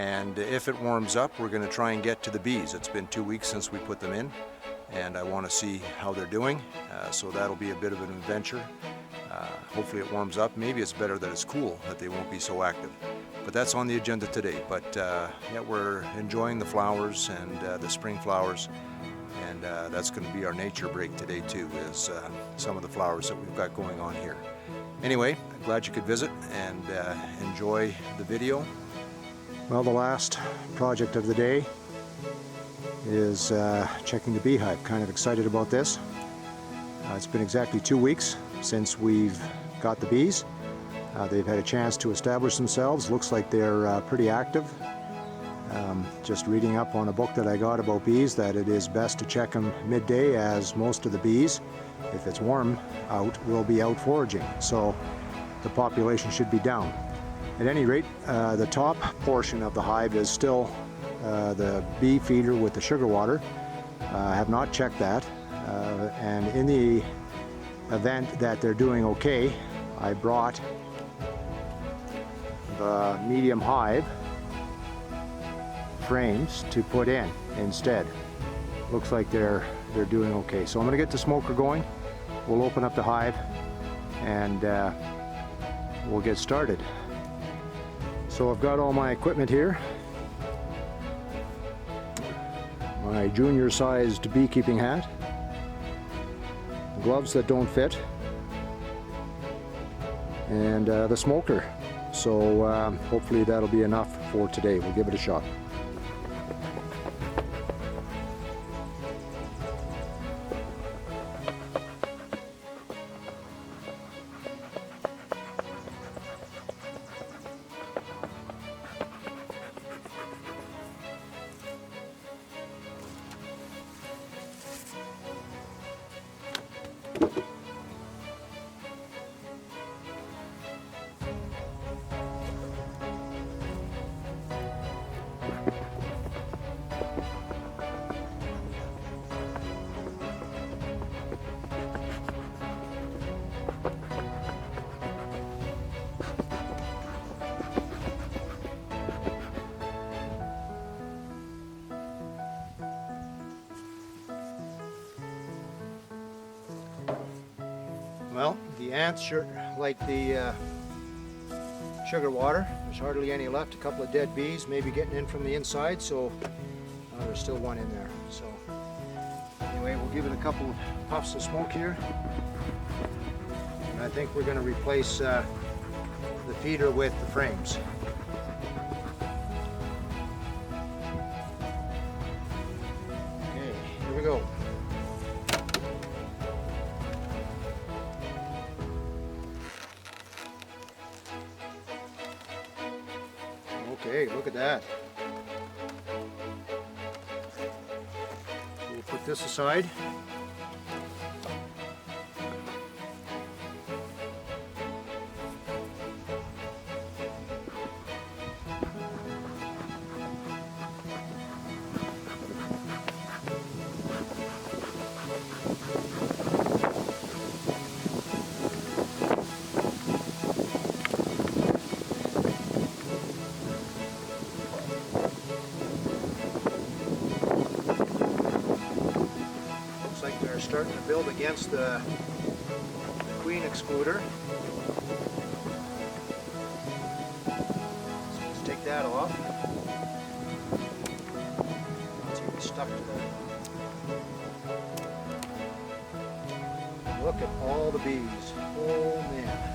And if it warms up, we're going to try and get to the bees. It's been 2 weeks since we put them in, and I want to see how they're doing. So that'll be a bit of an adventure. Hopefully it warms up. Maybe it's better that it's cool, that they won't be so active. But that's on the agenda today. But yeah, we're enjoying the flowers and the spring flowers. And that's going to be our nature break today too, is some of the flowers that we've got going on here. Anyway, I'm glad you could visit and enjoy the video. Well, the last project of the day is checking the beehive. Kind of excited about this. It's been exactly 2 weeks since we've got the bees. They've had a chance to establish themselves. Looks like they're pretty active. Just reading up on a book that I got about bees, that it is best to check them midday, as most of the bees, if it's warm out, will be out foraging. So the population should be down. At any rate, the top portion of the hive is still the bee feeder with the sugar water. I have not checked that. And in the event that they're doing okay, I brought the medium hive frames to put in instead. Looks like they're doing okay. So I'm going to get the smoker going. We'll open up the hive and we'll get started. So I've got all my equipment here. My junior sized beekeeping hat, gloves that don't fit, and the smoker. So hopefully that'll be enough for today. We'll give it a shot. Well, the ants sure like the sugar water. There's hardly any left. A couple of dead bees maybe getting in from the inside, so there's still one in there. So anyway, we'll give it a couple of puffs of smoke here. And I think we're going to replace the feeder with the frames. Okay, here we go. Okay, look at that. We'll put this aside. They're starting to build against the queen excluder. So let's take that off. It's even stuck to that. Look at all the bees. Oh man.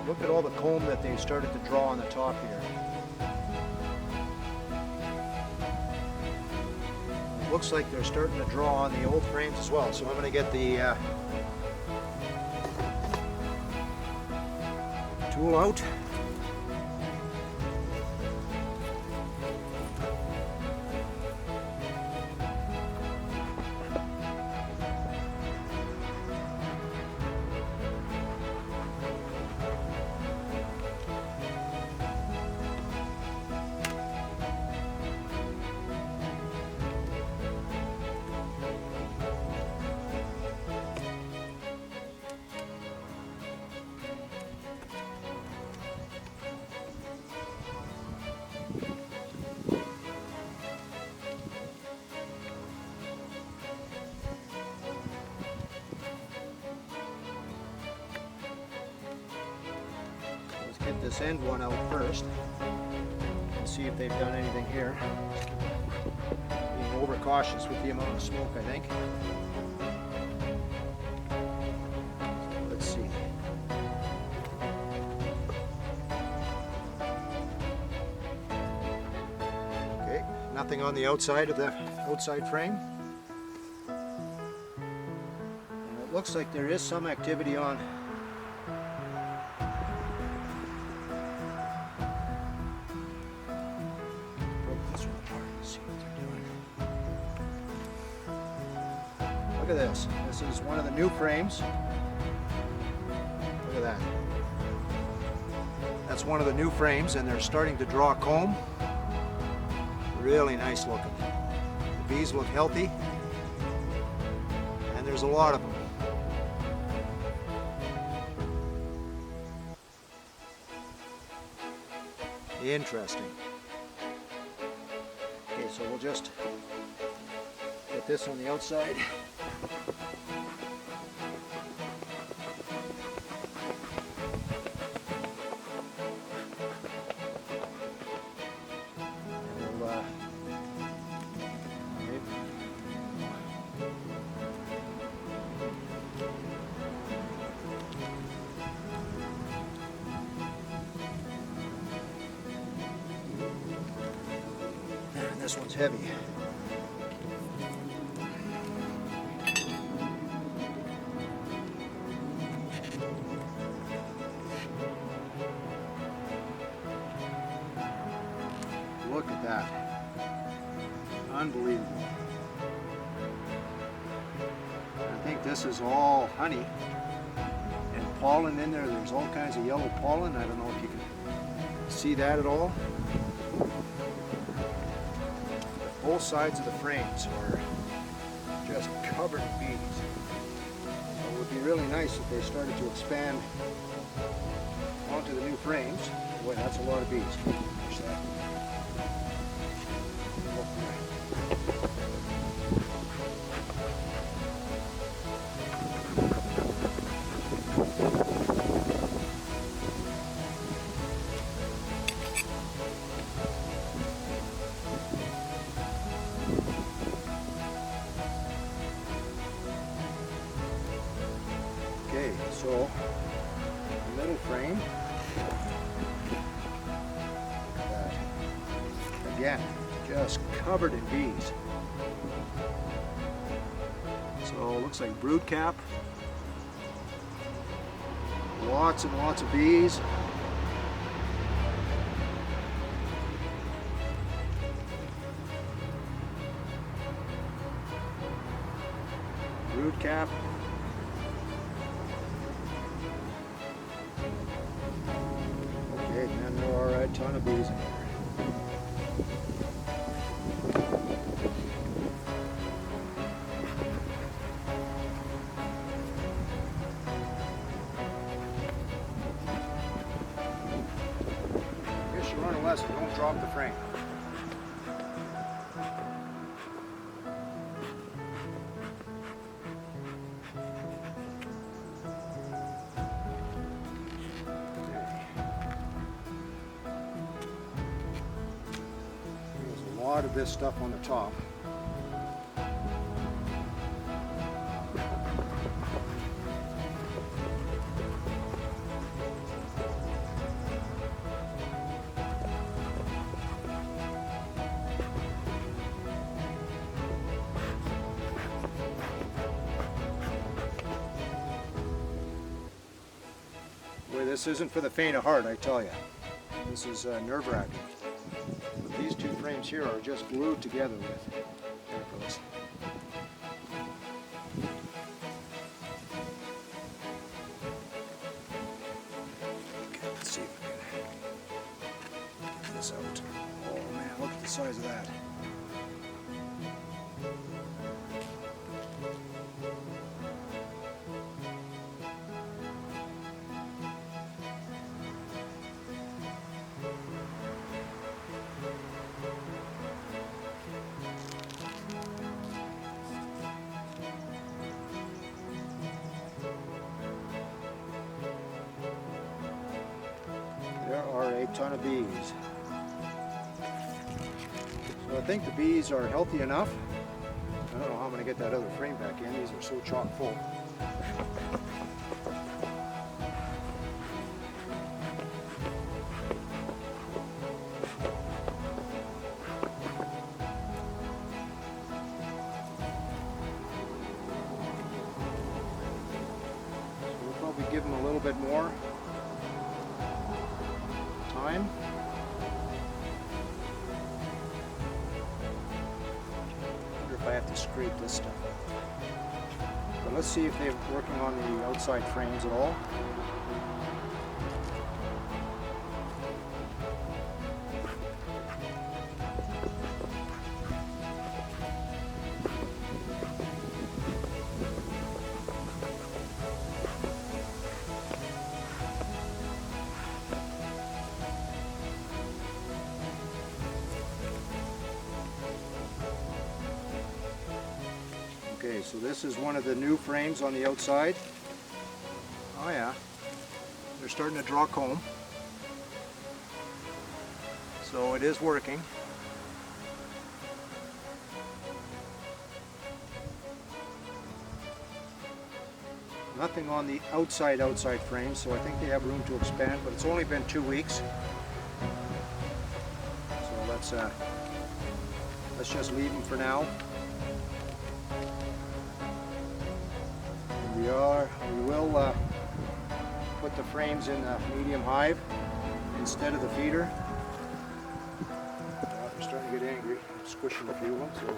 Look at all the comb that they started to draw on the top here. It looks like they're starting to draw on the old frames as well. So I'm going to get the tool out. put this end one out first and see if they've done anything here. Being overcautious with the amount of smoke, I think. Let's see. Okay, nothing on the outside of the outside frame. And it looks like there is some activity on Look at this. This is one of the new frames. Look at that. That's one of the new frames, and they're starting to draw comb. Really nice looking. The bees look healthy, and there's a lot of them. Interesting. Okay, so we'll just get this on the outside. This one's heavy. Look at that. Unbelievable. I think this is all honey and pollen in there. There's all kinds of yellow pollen. I don't know if you can see that at all. Both sides of the frames are just covered in bees. So it would be really nice if they started to expand onto the new frames. Boy, that's a lot of bees. Watch that. Okay, so the middle frame, again, just covered in bees. So it looks like brood cap, lots and lots of bees. Brood cap. And there are a ton of bees in here. I guess you learn a lesson, don't drop the frame. A lot of this stuff on the top. Boy, this isn't for the faint of heart, I tell you. This is nerve-wracking. These two frames here are just glued together with. There it goes. Okay, let's see if we can get this out. Oh man, look at the size of that. ton of bees. So I think the bees are healthy enough. I don't know how I'm going to get that other frame back in. These are so chock full. Give them a little bit more time. I wonder if I have to scrape this stuff up. But let's see if they're working on the outside frames at all. Okay, so this is one of the new frames on the outside. Oh yeah, they're starting to draw comb. So it is working. Nothing on the outside frame, so I think they have room to expand, but it's only been 2 weeks. So let's just leave them for now. We will put the frames in the medium hive instead of the feeder. They're starting to get angry. I'm squishing a few of them. So.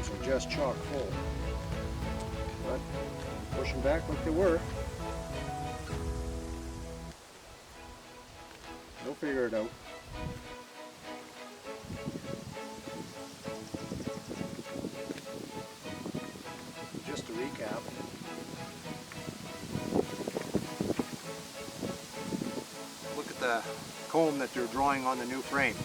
Are just chock full, but push them back like they were. They'll figure it out. Just to recap, look at the comb that they're drawing on the new frame.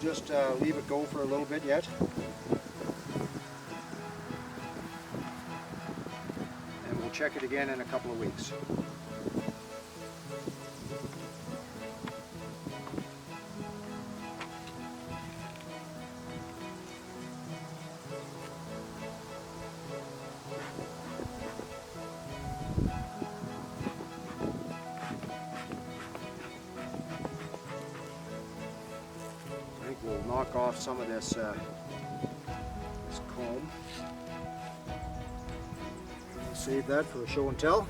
Just leave it go for a little bit yet. And we'll check it again in a couple of weeks. We'll knock off some of this comb. We'll save that for a show and tell.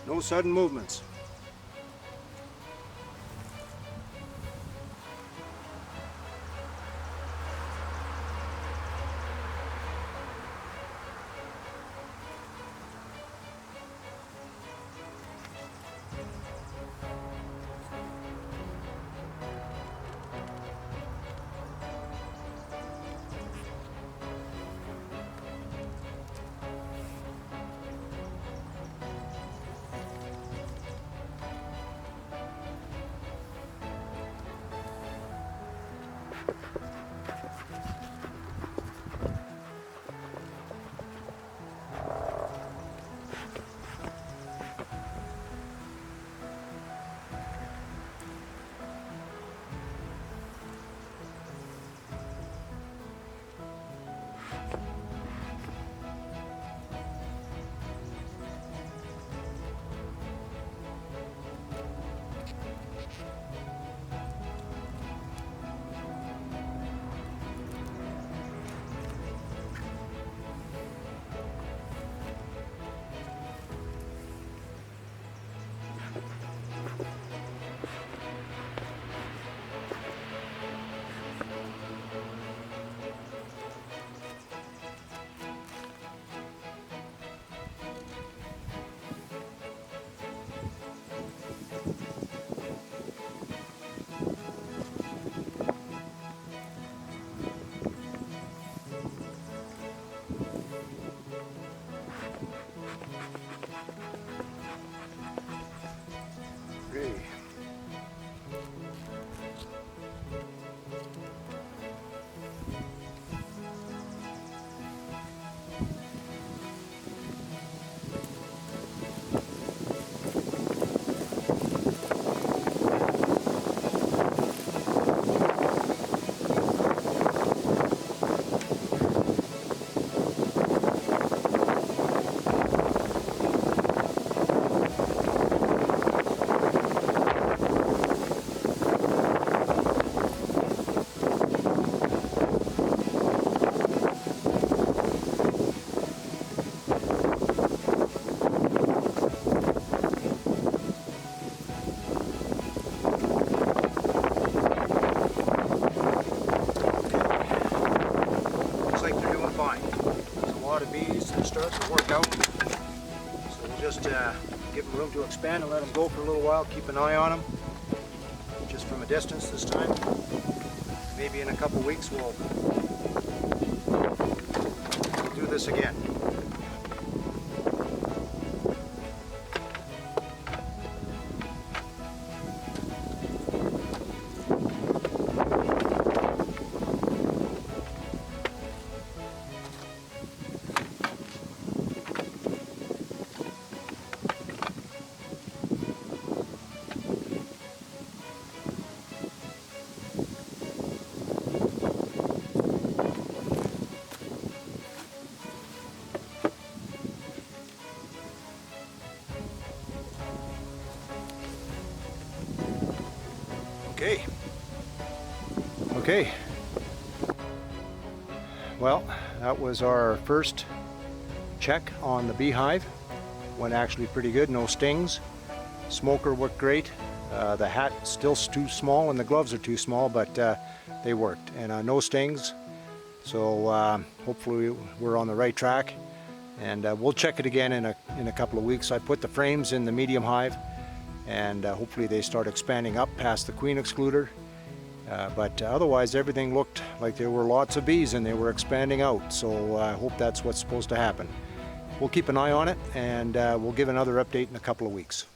No sudden movements. Okay. Looks like they're doing fine. There's a lot of bees that start to work out. So we'll just give them room to expand and let them go for a little while. Keep an eye on them, just from a distance this time. Maybe in a couple weeks we'll do this again. Okay. Okay. Well, that was our first check on the beehive. Went actually pretty good, no stings. Smoker worked great. The hat's still too small and the gloves are too small, but they worked. And no stings. So hopefully we're on the right track. And we'll check it again in a couple of weeks. I put the frames in the medium hive, and hopefully they start expanding up past the queen excluder. But otherwise everything looked like there were lots of bees and they were expanding out, so I hope that's what's supposed to happen. We'll keep an eye on it, and we'll give another update in a couple of weeks.